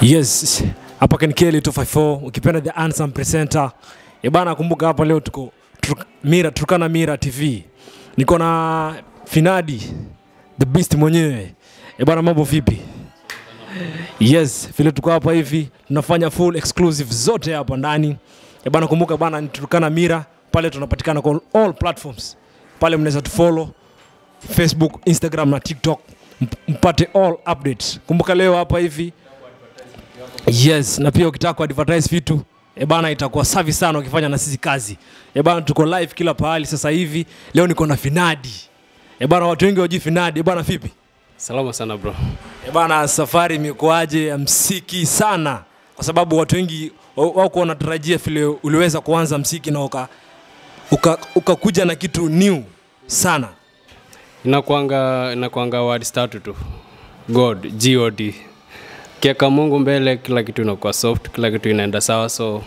Yes, hapa Kenkeli 254, ukipenda the handsome presenter. Bana kumbuka hapa leo tuko Turkana Mira TV. Niko na Finadi, the beast mwenyewe. Bana mambo vipi? Yes, vile tuko hapa hivi, tunafanya full exclusive zote hapa ndani. Bana kumbuka bana ni Turkana Mira, pale tunapatikana kwa all platforms. Pale mnaweza tufollow Facebook, Instagram na TikTok, mpate all updates. Kumbuka leo hapa hivi. Yes, na pia ukitaka ku advertise vitu, bana itakuwa safi sana ukifanya na sisi kazi. Bana tuko live kila pahali sasa hivi. Leo niko na Finadi. Bana watu wengi wajui Finadi. Bana vipi? Salama sana bro. Bana safari imekuaje ya msiki sana? Kwa sababu watu wengi wako wanatarajia vile uliweza kuanza msiki na ukakuja na kitu new sana. Inakuanga word start tu. God. Kiaka Mungu mbele, kila kitu inakuwa soft, kila kitu inaenda sawa. So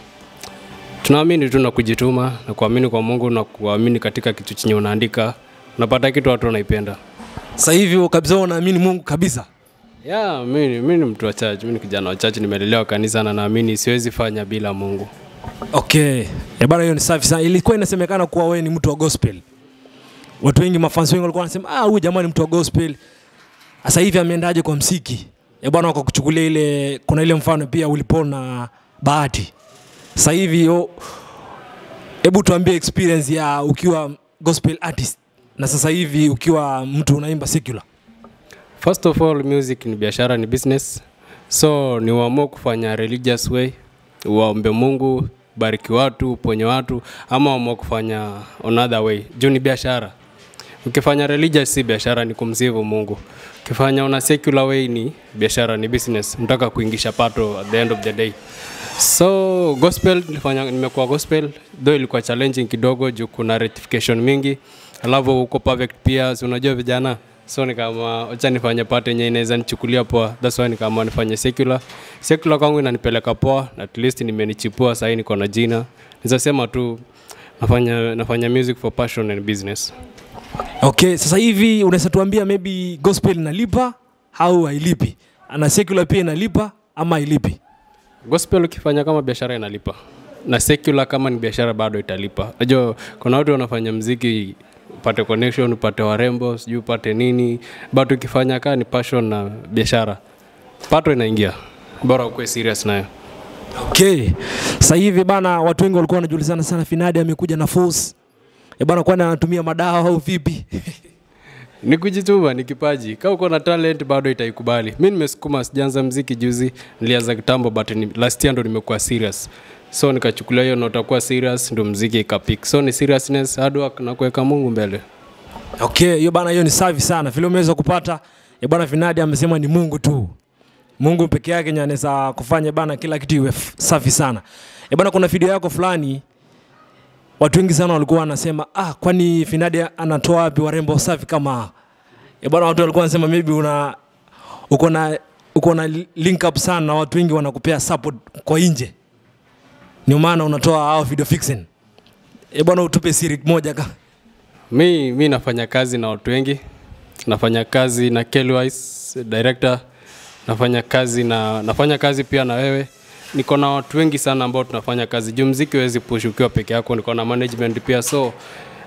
tunaamini tu na kujituma na kuamini kwa Mungu na kuamini katika kitu chenye unaandika, unapata kitu watu wanaipenda. Sasa hivi kabisa unaamini Mungu kabisa? Yeah, mimi ni mtu wa church, mimi ni kijana wa church, nimelelewa kanisa na naamini siwezi fanya bila Mungu. Okay. Bana hiyo ni safi sana. Ilikuwa inasemekana kuwa wewe ni mtu wa gospel. Watu wengi mafans wengi walikuwa wanasema huyu jamaa ni mtu wa gospel. Sasa hivi ameendaje kwa msiki? Bwana wakakuchukulia ile, kuna ile mfano pia ulipona Bahati. Sasa hivi hebu tuambie experience ya ukiwa gospel artist na sasa hivi ukiwa mtu unaimba secular. First of all, music ni biashara, ni business. So ni uamue kufanya religious way, uombe Mungu, bariki watu, ponye watu, ama uamue kufanya another way. Juu ni biashara. Ukifanya religious si biashara, ni kumsifu Mungu. Ukifanya una secular way ni biashara, ni business. Mtaka kuingisha pato at the end of the day. So gospel nimekuwa gospel, though ilikuwa challenging kidogo juu kuna rectification mingi. Alafu uko perfect pia, unajua vijana. So ni kama acha nifanye part yenye inaweza nichukulia poa. That's why ni kama nifanye secular. Secular kwangu inanipeleka poa, at least nimenichipua sasa niko na jina. Naweza sema tu nafanya music for passion and business. Okay, sasa hivi unaweza tuambia maybe gospel inalipa au hailipi? Ana secular pia inalipa ama hailipi? Gospel ukifanya kama biashara inalipa. Na secular kama ni biashara bado italipa. Unajua kuna watu wanafanya muziki upate connection, upate warembo, sijui upate nini, but ukifanya kama ni passion na biashara, pato inaingia. Bora ukue serious nayo. Okay. Sasa hivi bana watu wengi walikuwa wanajulizana sana Finadi amekuja na force. Bana kwani anatumia madawa au vipi? Ni kujituma, ni kipaji. Kama uko na talent bado itaikubali. Mimi nimesukuma, sijaanza muziki juzi, nilianza kitambo but last year ndo nimekuwa serious. So nikachukulia hiyo na utakuwa serious ndo muziki ikapik. So ni seriousness, hard work na kuweka Mungu mbele. Okay, hiyo bana hiyo ni safi sana. Vile umeweza kupata, bana Finadi amesema ni Mungu tu. Mungu peke yake ndiye anaweza kufanya bana kila kitu iwe safi sana. Bana kuna video yako fulani watu wengi sana walikuwa wanasema kwani Finadi anatoa wapi warembo safi kama bwana watu walikuwa wanasema maybe uko na link up sana na watu wengi wanakupea support kwa nje. Ni maana unatoa hao video fixing. Bwana utupe siri moja ka. Mimi nafanya kazi na watu wengi. Nafanya kazi na Kelwise director. Nafanya kazi pia na wewe. Niko na watu wengi sana ambao tunafanya kazi. Juu muziki huwezi push ukiwa peke yako, niko na management pia, so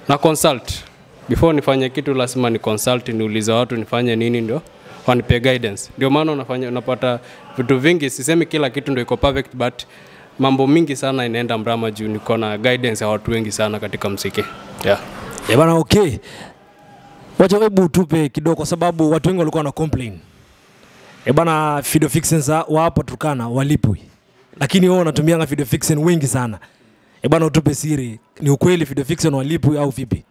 na consult. Before nifanye kitu lazima ni consult, niulize watu nifanye nini ndio wanipe guidance. Ndio maana unapata vitu vingi, sisemi kila kitu ndio iko perfect but mambo mingi sana inaenda mrama juu niko na guidance ya watu wengi sana katika muziki. Yeah. Bana okay. Wacha hebu tupe kidogo kwa sababu watu wengi walikuwa na complain. Bana video fixings wa hapa Turkana walipwi. Lakini wao wanatumia video fixing wengi sana. Bana utupe siri, ni ukweli video fixing walipwi au vipi?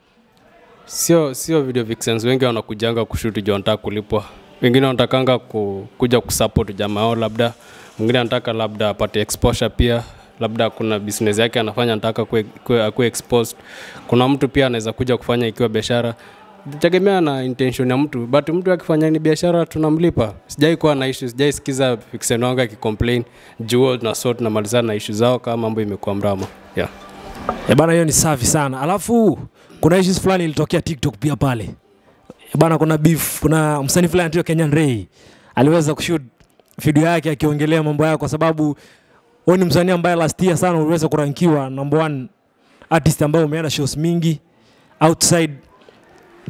Sio video fixings wengi wanakujanga kushoot juu wanataka kulipwa. Wengine wanatakanga kuja kusupport jamaa wao labda. Mwingine anataka labda apate exposure pia. Labda kuna business yake anafanya anataka kuwe exposed. Kuna mtu pia anaweza kuja kufanya ikiwa biashara. Tegemea na intention ya mtu, but mtu akifanya ni biashara tunamlipa. Sijai kuwa na issues, sijai sikiza fixen wangu akicomplain juu na sort na malizana na issues zao kama mambo imekuwa mrama. Yeah. Bana hiyo ni safi sana. Alafu kuna issues fulani ilitokea TikTok pia pale. Bana kuna beef, kuna msanii fulani anaitwa Kenyan Ray. Aliweza kushoot video yake akiongelea mambo yake, kwa sababu wewe ni msanii ambaye last year sana uliweza kurankiwa number 1 artist ambaye umeenda shows mingi outside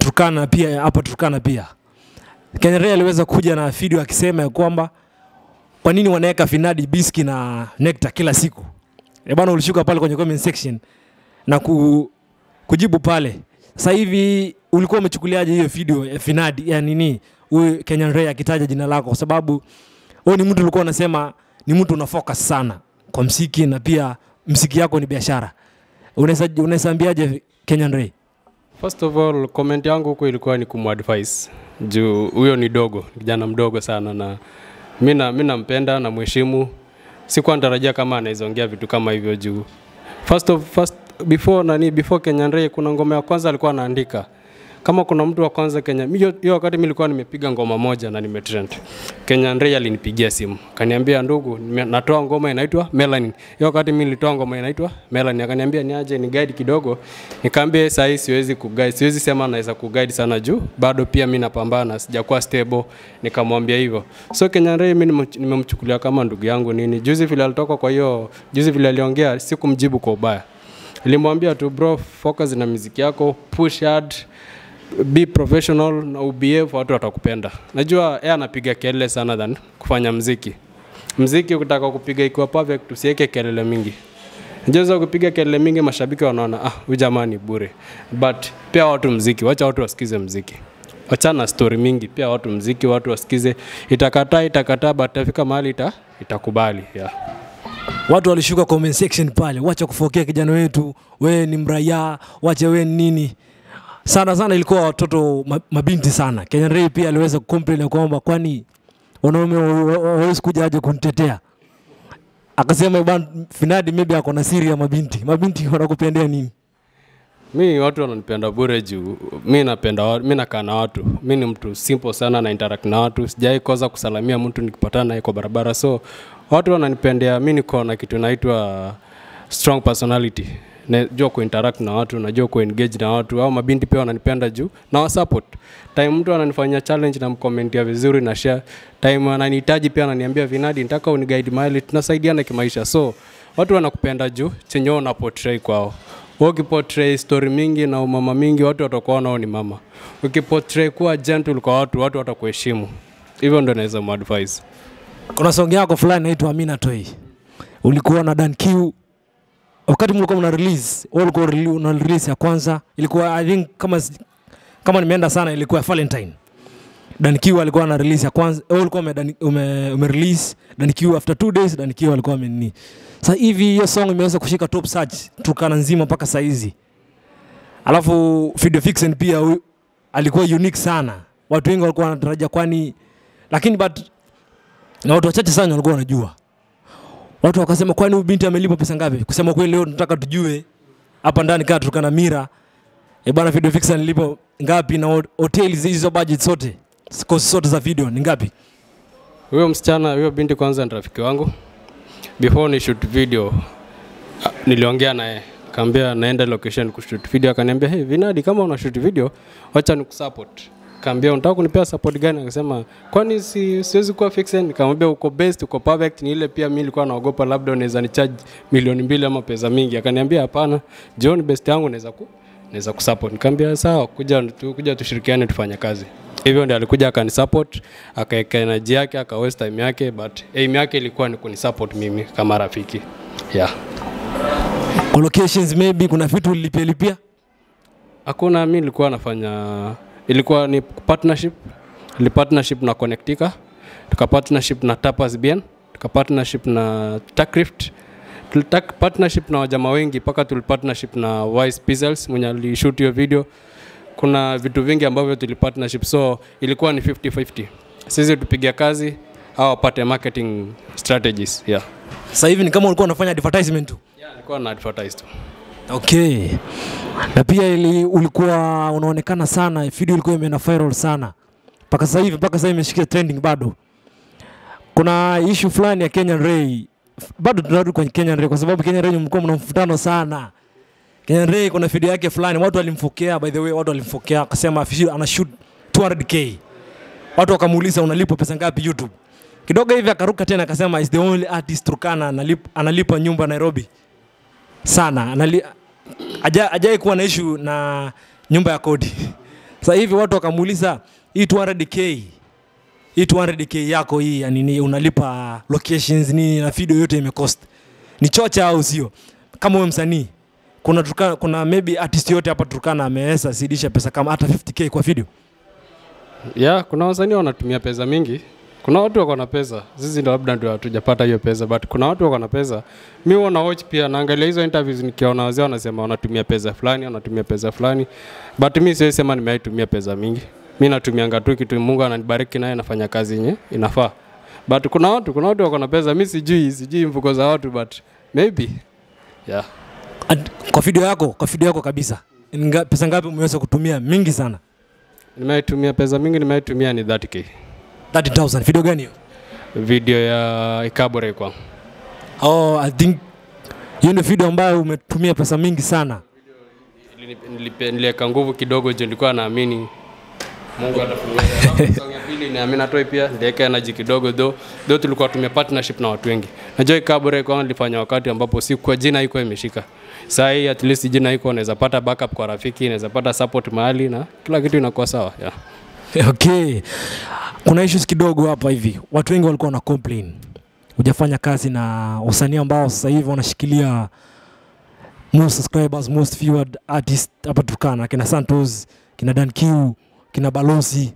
Turkana, pia hapa Turkana pia. Kenya Ray aliweza kuja na video akisema ya kwamba kwa nini wanaweka Finadi, Biski na Nectar kila siku. Bwana ulishuka pale kwenye comment section na kujibu pale. Sasa hivi ulikuwa umechukuliaje hiyo video ya Finadi ya nini huyu Kenya Ray akitaja jina lako, kwa sababu wewe ni mtu ulikuwa unasema ni mtu una focus sana kwa muziki na pia muziki yako ni biashara. Unasambiaje Kenya Ray? First of all, comment yangu huko ilikuwa ni kumadvise. Juu huyo ni dogo, kijana mdogo sana, na mimi nampenda na mheshimu. Sikuwa natarajia kama anaweza ongea vitu kama hivyo juu. Before Kenya Ray kuna ngoma ya kwanza alikuwa anaandika. Kama kuna mtu wa kwanza Kenya, hiyo wakati mimi nilikuwa nimepiga ngoma moja na nimetrend. Kenya Ray alinipigia simu. Kaniambia ndugu, natoa ngoma inaitwa Melanin. Hiyo wakati mimi nilitoa ngoma inaitwa Melanin. Akaniambia niaje ni guide kidogo. Nikamwambia sasa hii siwezi kuguide. Siwezi sema naweza kuguide sana juu. Bado pia mimi napambana, sijakuwa stable. Nikamwambia hivyo. So Kenya Ray mimi nimemchukulia kama ndugu yangu nini. Juzi vile alitoka, kwa hiyo juzi vile aliongea sikumjibu kwa ubaya. Nilimwambia tu bro, focus na muziki yako, push hard, be professional na ubehave, watu watakupenda. Najua yeye anapiga kelele sana than kufanya muziki. Muziki ukitaka kupiga ikiwa perfect, usiweke kelele mingi. Unaweza kupiga kelele mingi, mashabiki wanaona huyu jamani bure. But pia watu muziki, wacha watu wasikize muziki. Achana story mingi, pia watu muziki, watu wasikize. Itakataa but itafika mahali itakubali. Yeah. Watu walishuka comment section pale, wacha kufokea kijana wetu, wewe ni mraya, wacha wewe nini. Sana ilikuwa watoto mabinti sana. Kenya Ray pia aliweza kucomplain kwamba kwani wanaume hawezi kuja aje kunitetea. Akasema bwana Finadi maybe ako na siri ya mabinti. Mabinti wanakupendea nini? Mimi watu wananipenda bure juu. Mimi napenda watu, mimi nakaa na watu. Mimi ni mtu simple sana na interact na watu. Sijai kosa kusalamia mtu nikipatana naye kwa barabara. So watu wananipendea, mimi niko na kitu inaitwa strong personality. Najua kuinteract na watu, najua kuengage na watu. Au mabinti pia wananipenda juu na wa support. Time mtu ananifanyia challenge na mkomentia vizuri na share. Time ananihitaji pia ananiambia Finadi nataka uniguide mahali, tunasaidiana kimaisha. So watu wanakupenda juu chenye una portray kwao. Ukiportray story mingi na mama mingi, watu watakuwa nao ni mama. Ukiportray kuwa gentle kwa watu watakuheshimu. Hivyo ndio naweza muadvise. Kuna song yako fulani inaitwa Amina Toy. Ulikuwa na Dan Q. Wakati mlikuwa mna release, ulikuwa una release ya kwanza, ilikuwa I think kama nimeenda sana ilikuwa Valentine. Dan Q alikuwa na release ya kwanza, ulikuwa ume release Dan Q after 2 days, Dan Q alikuwa amenini. Sasa hivi hiyo song imeweza kushika top search Turkana nzima mpaka saa hizi. Alafu Video Vixen pia alikuwa unique sana. Watu wengi walikuwa wanatarajia kwani, lakini na watu wachache sana walikuwa wanajua. Watu wakasema kwani huyu binti amelipa pesa ngapi? Kusema kweli leo tunataka tujue hapa ndani kama Turkana Mira. Bwana Video Vixen lipo ngapi na hotels hizo budget zote. Cost zote za video ni ngapi? Huyo msichana, huyo binti kwanza ni rafiki wangu. Before ni shoot video niliongea naye, kaambia naenda location kushoot video, akaniambia hey Finadi, kama una shoot video acha nikusupport. Kaambia unataka kunipea support gani? Akasema kwani siwezi kuwa Vixen. Nikamwambia uko best, uko perfect. Ni ile pia mimi nilikuwa naogopa labda unaweza ni charge milioni 2 ama pesa mingi. Akaniambia hapana, John best yangu naweza kusupport. Nikamwambia sawa, kuja tushirikiane tufanye kazi. Hivyo ndio alikuja akanisupport, akaeka energy yake, aka waste time yake, but aim yake ilikuwa ni kunisupport mimi kama rafiki. Yeah. Locations maybe kuna vitu ulipia? Hakuna, mimi nilikuwa nafanya, ilikuwa ni partnership. Partnership na Connectica, partnership na Tapas BN, partnership na Takrift, partnership na wajamaa wengi, paka partnership na Wise Pizzles mwenye alishoot hiyo video. Kuna vitu vingi ambavyo partnership, so ilikuwa ni 50-50. Sisi tupigia kazi au apate marketing strategies. Yeah. Sasa hivi ni kama ulikuwa unafanya advertisement tu? Yeah, nilikuwa na advertise tu. Okay. Na pia ulikuwa unaonekana sana, video ilikuwa imeenda viral sana. Mpaka sasa imeshikia trending bado. Kuna issue fulani ya Kenya Ray. Bado tunarudi kwenye Kenya Ray kwa sababu Kenya Ray mlikuwa mna mvutano sana. Kenya Ray kuna video yake fulani watu walimfokea, by the way watu walimfokea akasema ana shoot 200k. Watu wakamuuliza unalipwa pesa ngapi YouTube? Kidogo hivi akaruka tena akasema is the only artist Turkana analipa nyumba Nairobi. Sana. Ajai kuwa na issue na nyumba ya kodi. Sasa hivi watu wakamuuliza hii 200k yako hii yani ni unalipa locations nini na video yote imecost. Ni chocha au sio? Kama wewe msanii kuna maybe artist yote hapa Turkana ameweza sidisha pesa kama hata 50k kwa video. Yeah, kuna wasanii wanatumia pesa mingi. Kuna watu wako na pesa. Sisi ndio labda ndio hatujapata hiyo pesa, but kuna watu wako na pesa. Mimi wana watch pia naangalia hizo interviews nikiona wazee wanasema wanatumia pesa fulani, but mimi siwezi sema nimeitumia pesa mingi. Mimi natumianga tu kitu Mungu ananibariki naye nafanya kazi yenye inafaa. But kuna watu wako na pesa. Mimi sijui mfuko za watu, but maybe yeah. Kwa video yako kabisa. Pesa ngapi umeweza kutumia? Mingi sana. Nimeitumia pesa mingi, nimeitumia ni 30k. 30,000. Video gani hiyo? Video ya Ikabore kwa. Oh, I think hiyo ndio video ambayo umetumia pesa mingi sana. Niliweka nguvu kidogo je, nilikuwa naamini Mungu atafungua. Song ya pili ni Amina Toy pia niliweka energy kidogo do tulikuwa tumia partnership na watu wengi. Najua Ikabore kwa nilifanya wakati ambapo si kwa jina iko imeshika. Sasa hii at least jina iko unaweza pata backup kwa rafiki, unaweza pata support mahali na kila kitu inakuwa sawa. Yeah. Okay. Kuna issues kidogo hapa hivi. Watu wengi walikuwa na complain. Hujafanya kazi na wasanii ambao sasa hivi wanashikilia most subscribers, most viewed artists hapa Turkana, kina Santos, kina Dan Q, kina Balozi.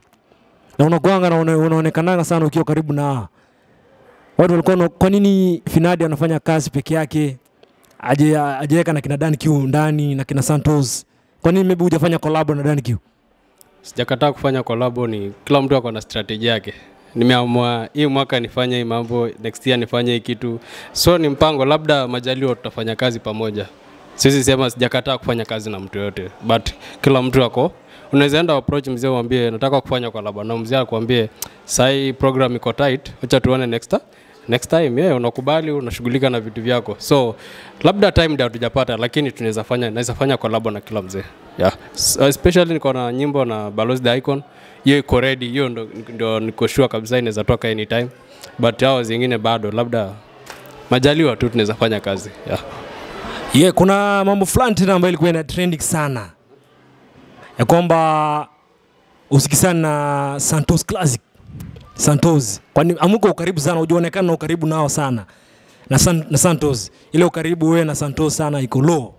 Na unakuanga na unaonekana sana ukiwa karibu na watu walikuwa kwa nini Finadi anafanya kazi peke yake? Ajeweka na kina Dan Q ndani na kina Santos. Kwa nini maybe hujafanya collab na Dan Q? Sijakataa kufanya collab, ni kila mtu ako na strategy yake. Nimeamua hii mwaka nifanye hii mambo, next year nifanye hii kitu. So ni mpango, labda majaliwa tutafanya kazi pamoja. Sisi sema sijakataa kufanya kazi na mtu yote, but kila mtu wako unaweza enda approach mzee mwambie nataka kufanya collab na mzee akwambie sai program iko tight, acha tuone next time unakubali, unashughulika na vitu vyako. So labda time ndio hatujapata, lakini naweza fanya collab na kila mzee. Yeah. Especially niko na nyimbo na Balozi the Icon. Hiyo iko ready, hiyo ndio niko sure kabisa inaweza toka anytime. But hao zingine bado labda majaliwa tu tunaweza fanya kazi. Yeah. Kuna mambo fulani tena ambayo ilikuwa ina trending sana. Ya kwamba usikisana na Santos Classic. Santos. Kwani amuko ukaribu sana, hujaonekana na ukaribu nao sana. Na Santos. Ile ukaribu wewe na Santos sana iko low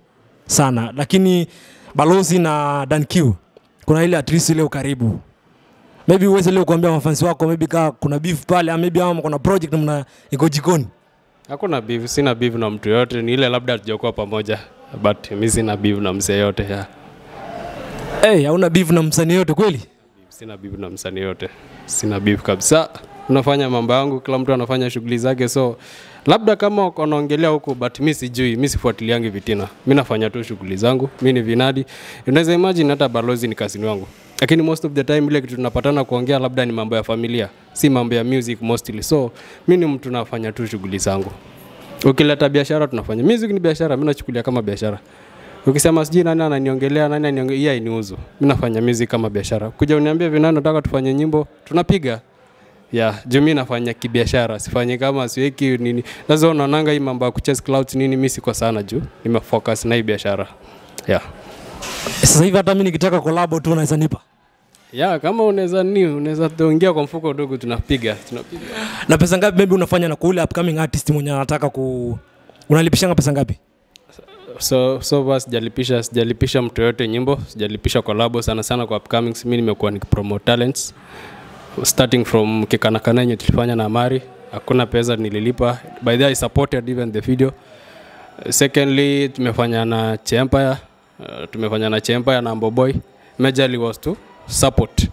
sana. Lakini Balozi na Dan Q kuna ile at least ile ukaribu. Maybe uweze leo kuambia mafansi wako maybe kuna beef pale, maybe ama kuna project mna iko jikoni. Hakuna beef, sina beef na mtu yote, ni ile labda tujakuwa pamoja, but mimi sina beef na msanii yote. Hauna beef na msanii yote kweli? Sina beef na msanii yote. Sina beef kabisa. Unafanya mambo yangu, kila mtu anafanya shughuli zake, so labda kama wanaongelea huko, but mimi sijui, mimi sifuatiliangi vitina. Mimi nafanya tu shughuli zangu. Mimi ni Vinadi. Unaweza imagine hata Balozi ni kasini wangu. Lakini most of the time ile kitu tunapatana kuongea labda ni mambo ya familia, si mambo ya music mostly. So mimi ni mtu nafanya tu shughuli zangu. Ukileta biashara tunafanya. Music ni biashara, mimi nachukulia kama biashara. Ukisema sijui nani ananiongelea, hii hainihusu. Mimi nafanya music kama biashara. Kuja uniambie Vinadi nataka tufanye nyimbo, tunapiga. Mimi nafanya kibiashara, sifanyi kama siweki nini. Lazima unaonanga hii mambo ya kuchase clouds nini, mimi siko sana juu. Nimefocus na hii biashara. Sasa hivi hata mimi nikitaka collab tu unaweza nipa? Kama unaweza tuongea kwa mfuko dogo tunapiga. Na pesa ngapi maybe unafanya na kule upcoming artist mwenye anataka unalipishanga pesa ngapi? So basi sijalipisha mtu yote nyimbo, sijalipisha collab sana kwa upcoming. Mimi nimekuwa nikipromote talents. Starting from Kikanakana yenye tulifanya na Amari, hakuna pesa nililipa. By the way, I supported even the video. Secondly, tumefanya na Chempire, na Amboboy. Majorly was to support.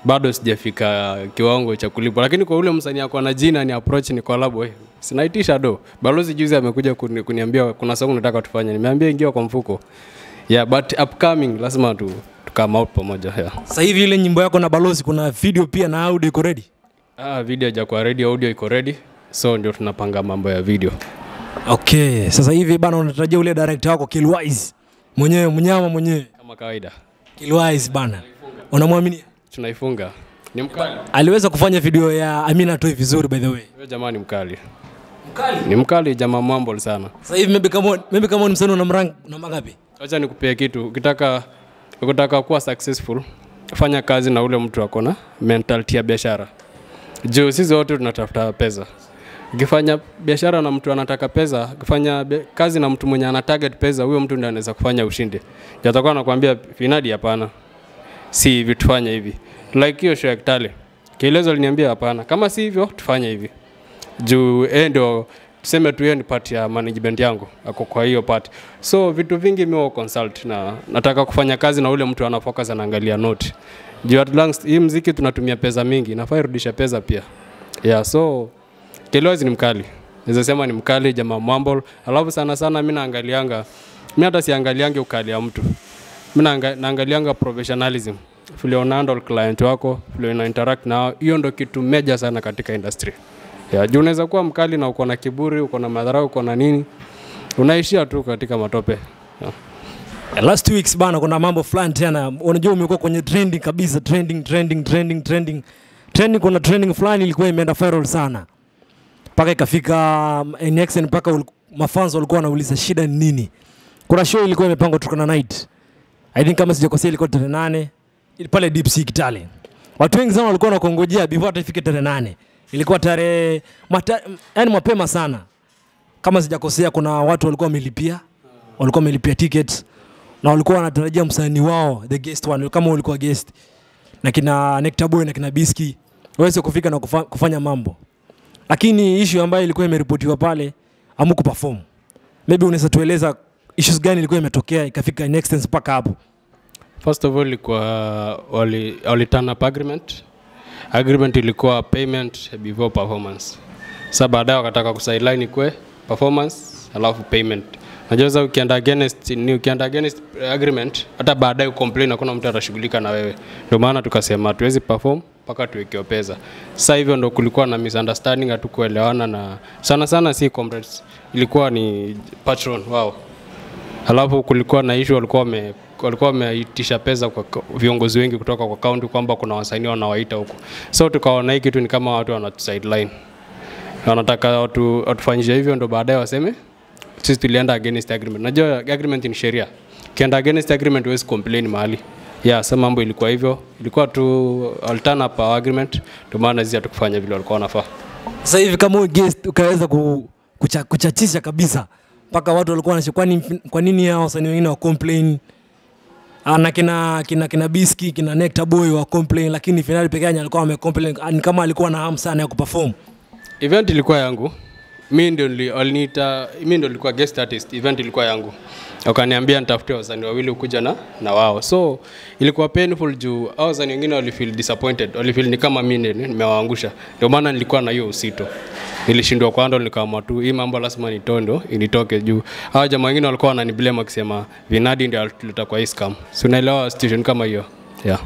Bado sijafika kiwango cha kulipa, lakini kwa ule msanii yako na jina ni approach ni collab sinaitisha do. Balozi juzi amekuja kuniambia kuna song nataka tufanye. Nimeambia ingia kwa mfuko. But upcoming lazima tu come out pamoja. Sasa hivi ile nyimbo yako na Balozi kuna video pia na audio iko ready? Video hajakuwa ready, audio iko ready. So ndio tunapanga mambo ya video. Okay, sasa hivi bana unatarajia ule director wako Killwise mwenyewe, mnyama mwenyewe kama kawaida. Killwise bana. Unamwamini? Tunaifunga. Ni mkali. Aliweza kufanya video ya Amina Toi vizuri by the way. Huyo jamaa ni mkali. Mkali. Ni mkali jamaa mambo sana. Sasa hivi maybe kama ni msanii una rank namba ngapi? Acha nikupee kitu. Ukitaka kuwa successful, fanya kazi na ule mtu akona mentality ya biashara. Juu sisi wote tunatafuta pesa. Ukifanya biashara na mtu anataka pesa, ukifanya kazi na mtu mwenye ana target pesa, huyo mtu ndiye anaweza kufanya ushinde. Jatakuwa anakuambia Finadi hapana. Si hivi tufanye hivi. Like hiyo show ya Kitale. Kielezo aliniambia hapana. Kama si hivyo tufanye hivi. Juu ndio tuseme tu yeye ni part ya management yangu ako kwa hiyo part. So vitu vingi mimi consult na nataka kufanya kazi na ule mtu ana focus anaangalia note. Juu at last hii muziki tunatumia pesa mingi, nafaa irudisha pesa pia. Yeah, so Kilozi ni mkali. Naweza sema ni mkali jamaa mambo. Alafu sana mimi naangalianga. Mimi hata siangaliange ukali ya mtu. Mimi naangalianga professionalism. Vile unahandle client wako, vile una interact nao. Hiyo ndio kitu major sana katika industry. Yeah, juu unaweza kuwa mkali na uko na kiburi, uko na madharau, uko na nini. Unaishia tu katika matope. Yeah. Last weeks bana kuna mambo fulani tena. Unajua umekuwa kwenye trending kabisa, trending. Kuna trending fulani ilikuwa imeenda viral sana. Paka ikafika NX mpaka mafans walikuwa wanauliza shida ni nini. Kuna show ilikuwa imepangwa Turkana Night. I think kama sijakosea ilikuwa tarehe 8 pale Deep Sea Kitale. Watu wengi sana walikuwa wanakongojea before hata ifike tarehe 8. Ilikuwa tarehe yani mapema sana. Kama sijakosea kuna watu walikuwa wamelipia tickets na walikuwa wanatarajia msanii wao the guest one kama walikuwa guest na kina Nectar Boy na kina Biski waweze kufika na kufanya mambo. Lakini issue ambayo ilikuwa imeripotiwa pale hamuku perform. Maybe unaweza tueleza issues gani ilikuwa imetokea ikafika next sense mpaka hapo? First of all ilikuwa wali turn up agreement. Agreement ilikuwa payment before performance. Sasa baadaye wakataka kusideline kwe performance alafu payment. Najua ukienda against agreement hata baadaye complain hakuna mtu atashughulika na wewe. Ndio maana tukasema tuwezi perform mpaka tuwekewe pesa. Sasa hivyo ndo kulikuwa na misunderstanding, hatukuelewana na sana si comrades. Ilikuwa ni patron wao. Halafu kulikuwa na issue walikuwa wameitisha pesa kwa viongozi wengi kutoka kwa county kwamba kuna wasanii wanawaita huko. So tukaona hiki kitu ni kama watu wana sideline. Wanataka watu watufanyishe hivyo ndo baadaye waseme sisi tulienda against agreement. Najua agreement ni sheria. Kienda against agreement huwezi complain mahali. Yeah, sasa mambo ilikuwa hivyo. Ilikuwa tu altern up our agreement. Ndio maana sisi hatukufanya vile walikuwa wanafaa. Sasa hivi kama guest ukaweza kuchachisha kabisa mpaka watu walikuwa wanasema kwa nini hao wasanii wengine wa complain na kina Biski kina Nectar Boy wa complain lakini finali peke yake alikuwa amecomplain ni kama alikuwa na hamu sana ya kuperform. Event ilikuwa yangu. Mimi ndio nilikuwa guest artist. Event ilikuwa yangu. Wakaniambia nitafute wasanii wawili kuja na wao. So ilikuwa painful juu hao wasanii wengine walifeel disappointed. Walifeel ni kama mimi nimewaangusha. Ndio maana nilikuwa na hiyo usito. Nilishindwa kwando nikaamua tu hii mambo lazima nitondo initoke juu. Hao jamaa wengine walikuwa wananiblame wakisema Vinadi ndio alituleta kwa hii scam. Si unaelewa situation kama hiyo. Yeah.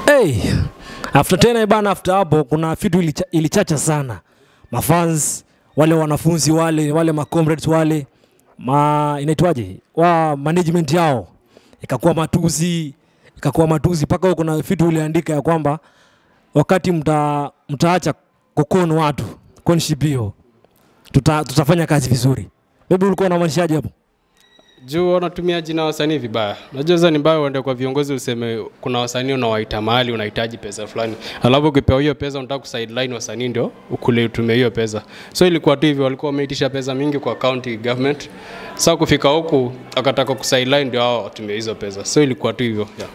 Hey, after hapo kuna vitu ilichacha sana. Mafans wale wanafunzi wale macomrades wale inaitwaje wa management yao ikakuwa matuzi paka kuna vitu uliandika ya kwamba wakati mtaacha kokon watu conship hiyo tutafanya kazi vizuri. Maybe ulikuwa unamaanishaje hapo? Juu wanatumia jina wasanii vibaya. Najua za ni mbaya uende kwa viongozi useme kuna wasanii unawaita mahali unahitaji pesa fulani. Alafu ukipewa hiyo pesa unataka kusideline wasanii ndio ukule utumie hiyo pesa. So ilikuwa tu hivyo walikuwa wameitisha pesa mingi kwa county government. Sasa kufika huku akataka kusideline ndio hao watumie hizo pesa. So ilikuwa tu hivyo. Yeah.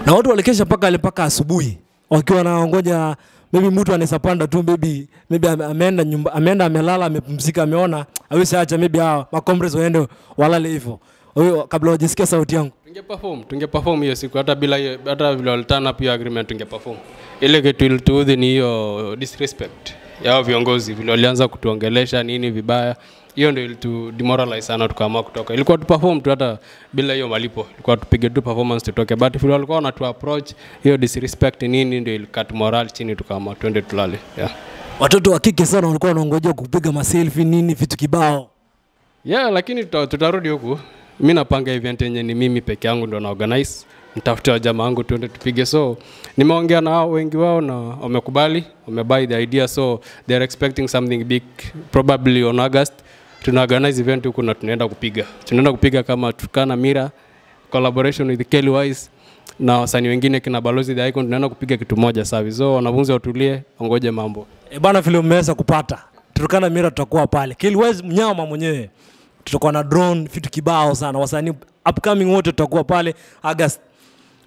Na watu walikesha mpaka asubuhi wakiwa wanaongoja maybe mtu anaweza panda tu maybe ameenda amelala amepumzika ameona hawezi acha maybe macomrades waende walale hivyo. Wewe kabla hujasikia sauti yangu tungeperform hiyo siku hata bila hata vile altana pia agreement tungeperform. Ile kitu ilituudhi ni hiyo disrespect ya viongozi vile walianza kutuongelesha nini vibaya. Hiyo ndio ilitu demoralize sana tukaamua kutoka. Ilikuwa tu perform tu hata bila hiyo malipo. Ilikuwa tupige tu performance tutoke. But vile walikuwa wanatu approach hiyo disrespect nini ndio ilikat morale chini tukaamua twende tulale. Yeah. Watoto wa kike sana walikuwa wanaongojea kupiga maselfie nini vitu kibao. Yeah, lakini tutarudi huku. Mimi napanga event yenye ni mimi peke yangu ndio na organize nitafutia jamaa wangu tuende tupige. So nimeongea na hao wengi wao na wamekubali, wamebuy the idea, so they are expecting something big probably on August. Tuna organize event huko na tunaenda kupiga kama Turkana Mira collaboration with Kelly Wise na wasanii wengine kina Balozi the Icon. Tunaenda kupiga kitu moja sawa. So wanafunzi watulie, ongoje mambo. Bana vile mmeweza kupata Turkana Mira tutakuwa pale. Kelly Wise mnyama mwenyewe. Tutakuwa na drone, vitu kibao sana. Wasanii upcoming wote tutakuwa pale August.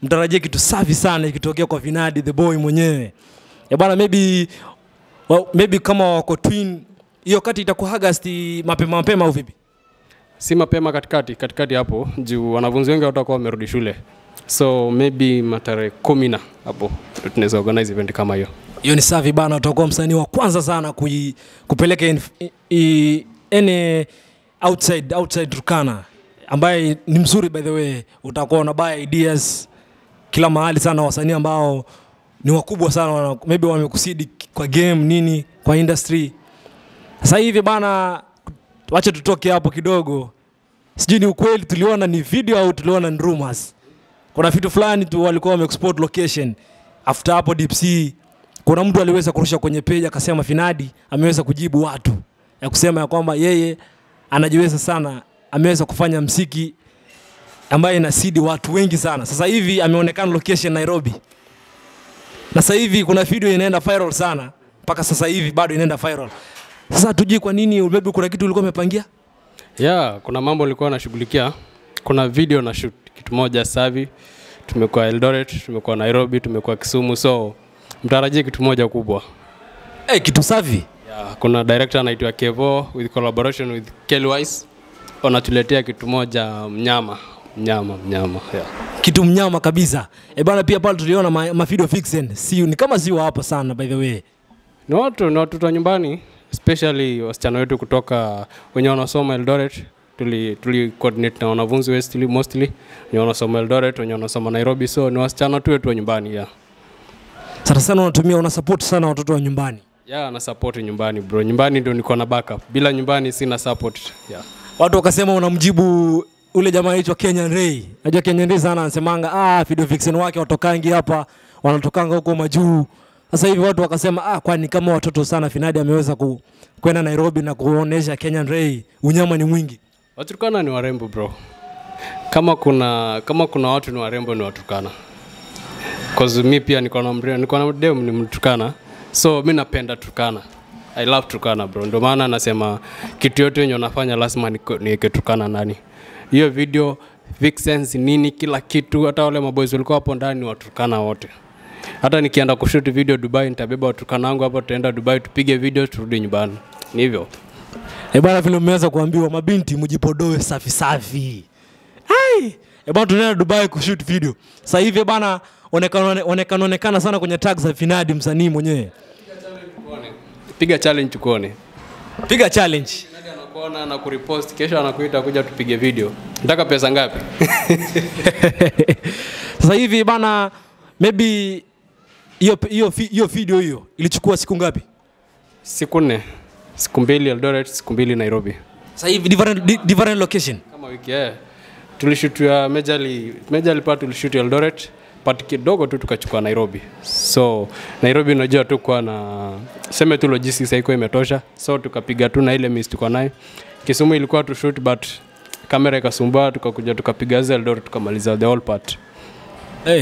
Mtarajie kitu safi sana ikitokea kwa Vinadi the boy mwenyewe. Bana maybe kama wako twin hiyo kati itakuwa August mapema au vipi? Si mapema, katikati hapo juu wanafunzi wengi watakuwa wamerudi shule. So maybe matare 10 hapo tunaweza organize event kama hiyo. Hiyo ni safi bana, utakuwa msanii wa kwanza sana kupeleka outside Turkana ambaye ni mzuri by the way. Utakuwa una buy ideas kila mahali sana, wasanii ambao ni wakubwa sana, maybe wamekusidi kwa game nini, kwa industry. Sasa hivi bana, wacha tutoke hapo kidogo. Sijui ni ukweli tuliona ni video au tuliona ni rumors. Kuna vitu fulani tu walikuwa wame-export location. After hapo Deep Sea, kuna mtu aliweza kurusha kwenye page akasema Vinadi ameweza kujibu watu ya kusema ya kwamba yeye anajiweza sana, ameweza kufanya muziki ambaye inasidi watu wengi sana. Sasa hivi ameonekana location Nairobi. Na sasa hivi kuna video inaenda viral sana, mpaka sasa hivi bado inaenda viral. Sasa tujui kwa nini, maybe kuna kitu ulikuwa umepangia? Kuna mambo nilikuwa nashughulikia. Kuna video na shoot kitu moja savi. Tumekuwa Eldoret, tumekuwa Nairobi, tumekuwa Kisumu, so mtarajie kitu moja kubwa. Kitu savi? Kuna director anaitwa Kevo with collaboration with Kelly Wise. Wanatuletea kitu moja mnyama. Kitu mnyama kabisa. Bana pia pale tuliona ma video vixen. Ni kama siwa hapa sana by the way. Ni watu wa nyumbani, especially wasichana wetu kutoka wenye wanasoma Eldoret. Tuli coordinate na wanafunzi Westly mostly. Ni wanasoma Eldoret, wenye wanasoma Nairobi, so ni wasichana tu wetu wa nyumbani. Sana una support sana watoto wa nyumbani. Na support nyumbani bro. Nyumbani ndio niko na backup. Bila nyumbani sina support. Watu wakasema unamjibu ule jamaa anaitwa Kenyan Ray. Najua Kenyan Ray sana anasemanga video vixen wake watokangi hapa, wanatokanga huko majuu. Sasa hivi watu wakasema kwani kama watoto sana Vinadi ameweza kwenda Nairobi na kuonesha Kenyan Ray unyama ni mwingi. Waturkana ni warembo bro. Kama kuna watu ni warembo ni Waturkana. Cause mimi pia niko na dem ni Mturkana. So mimi napenda Turkana. I love Turkana bro. Ndio maana nasema kitu yote yenye unafanya lazima niweke Turkana ndani. Hiyo video vixens nini kila kitu, hata wale maboys walikuwa hapo ndani wa Turkana wote. Hata nikienda kushoot video Dubai nitabeba Waturkana wangu hapo, tutaenda Dubai tupige video turudi nyumbani. Ni hivyo. Bana vile umeweza kuambiwa mabinti mjipodoe safi. Bana tunaenda Dubai kushoot video. Sasa hivi bana onekana sana kwenye tags za Vinadi msanii mwenyewe. Piga challenge tukuone. Piga challenge. Vinadi anakuona na kurepost, kesho anakuita kuja tupige video. Nataka pesa ngapi? Sasa hivi bana maybe hiyo video hiyo ilichukua siku ngapi? Siku 4. Siku 2 Eldoret, siku 2 Nairobi. Sasa hivi different location. Kama wiki tulishoot ya majorly part tulishoot Eldoret, part kidogo tu tukachukua Nairobi. So Nairobi unajua tu kwa na sema tu logistics haiko imetosha, so tukapiga tu na ile miss tuko nayo. Kisumu ilikuwa tu shoot but kamera ikasumbua, tukakuja tukapiga Eldoret tukamaliza the whole part.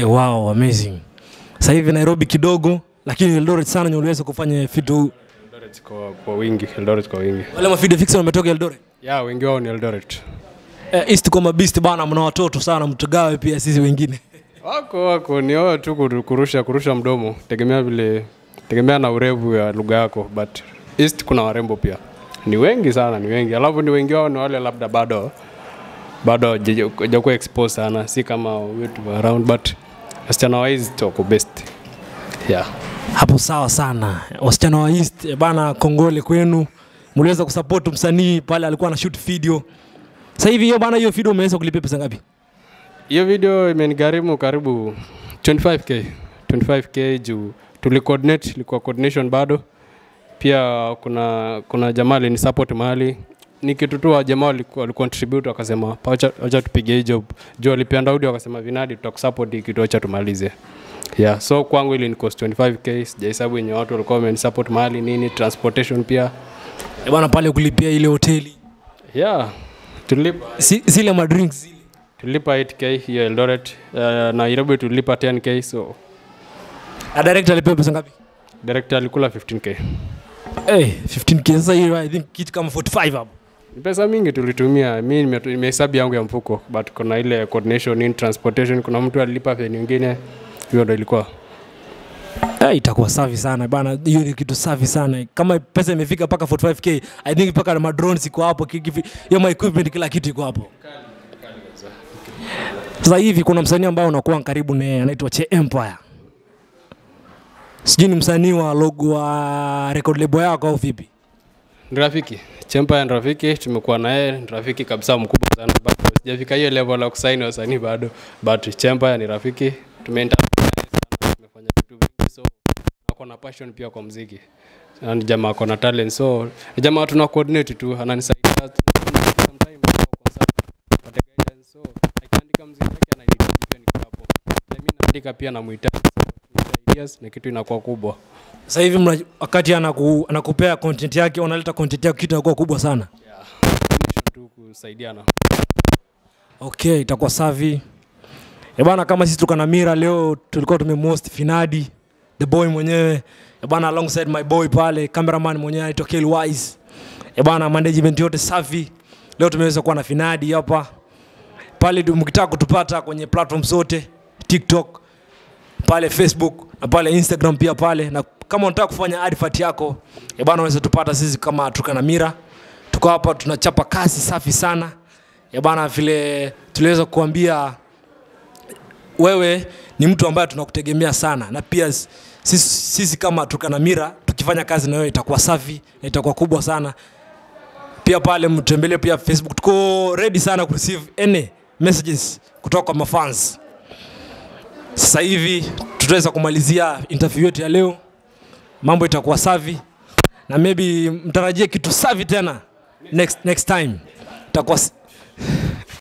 Wow, amazing. Sasa hivi Nairobi kidogo lakini Eldoret sana uliweza kufanya vitu Eldoret kwa wingi. Wale mavideo vixen wametoka Eldoret? Wengi wao ni Eldoret. East kwa mabist bana, mna watoto sana, mtugawe pia sisi wengine. Wako ni wao tu kurusha mdomo. Tegemea na urefu ya lugha yako, but East kuna warembo pia. Ni wengi sana, ni wengi. Alafu ni wengi wao ni wale labda bado hajakuwa expose sana, si kama wetu around, but wasichana wa East wako best. Hapo sawa sana. Wasichana wa East bana, kongole kwenu. Mliweza kusupport msanii pale alikuwa ana shoot video. Sasa hivi hiyo video umeweza kulipia pesa ngapi? Hiyo video imenigharimu karibu 25k juu ilikuwa coordination bado. Pia kuna jamaa ni support mahali ni kitu tu wa jamaa walicontribute wakasema acha tupige hii job. Jo alipenda audio wakasema Vinadi tutakusupport hii kitu acha tumalize. Yeah, so kwangu ili ni cost 25k, sijahesabu yenye watu walikuwa wamenisupport mahali nini, transportation pia. Bwana pale kulipia ile hoteli. Yeah. Tulipa zile madrinks zile. Tulipa 8k hiyo Eldoret, Nairobi tulipa 10k so. A director alipewa pesa ngapi? Director alikula 15k. 15k sasa hiyo I think kitu kama 45 hapo. Ni pesa mingi tulitumia. Mimi nimehesabu yangu ya mfuko but kuna ile coordination in transportation, kuna mtu alilipa pesa nyingine. Hiyo ndio ilikuwa. Itakuwa safi sana bana, hiyo ni kitu safi sana. Kama pesa imefika paka 45k, I think paka na drones iko hapo, hiyo my equipment kila kitu iko hapo. Sasa hivi kuna msanii ambaye unakuwa karibu naye anaitwa Che Empire. Sijui ni msanii wa logo wa record label yako au vipi? Rafiki. Chempa ni rafiki, tumekuwa naye rafiki kabisa mkubwa sana bado. Sijafika hiyo level ya kusign wasanii bado, but Chempa ni rafiki. Tumeinteract sana, tumefanya vitu vingi so ako na passion pia kwa muziki. Na jamaa ako na talent so jamaa tuna coordinate tu, ananisaidia sometimes kwa sababu guidance so akiandika muziki wake ananitia pia niko hapo. Na mimi naandika pia na muhitaji ideas na kitu inakuwa kubwa. Sasa hivi wakati anakupea content yake, unaleta content yake kitu inakuwa kubwa sana. Yeah. Tu kusaidiana. Okay, itakuwa safi. Bwana kama sisi tuko na Mira leo tulikuwa tumemost Finadi, the boy mwenyewe. Bwana alongside my boy pale, cameraman mwenyewe anaitwa Kelly Wise. Bwana management yote safi. Leo tumeweza kuwa na Finadi hapa. Pale mkitaka kutupata kwenye platform zote, TikTok, pale Facebook na pale Instagram pia pale, na kama unataka kufanya advert yako bwana unaweza tupata sisi kama Turkana Mira. Tuko hapa tunachapa kazi safi sana. Bwana vile tuliweza kuambia wewe ni mtu ambaye tunakutegemea sana, na pia sisi kama Turkana Mira tukifanya kazi na wewe itakuwa safi na itakuwa kubwa sana. Pia pale mtembelee pia Facebook, tuko ready sana ku receive any messages kutoka kwa mafans. Sasa hivi tutaweza kumalizia interview yetu ya leo. Mambo itakuwa safi na maybe mtarajie kitu safi tena next time. Itakuwa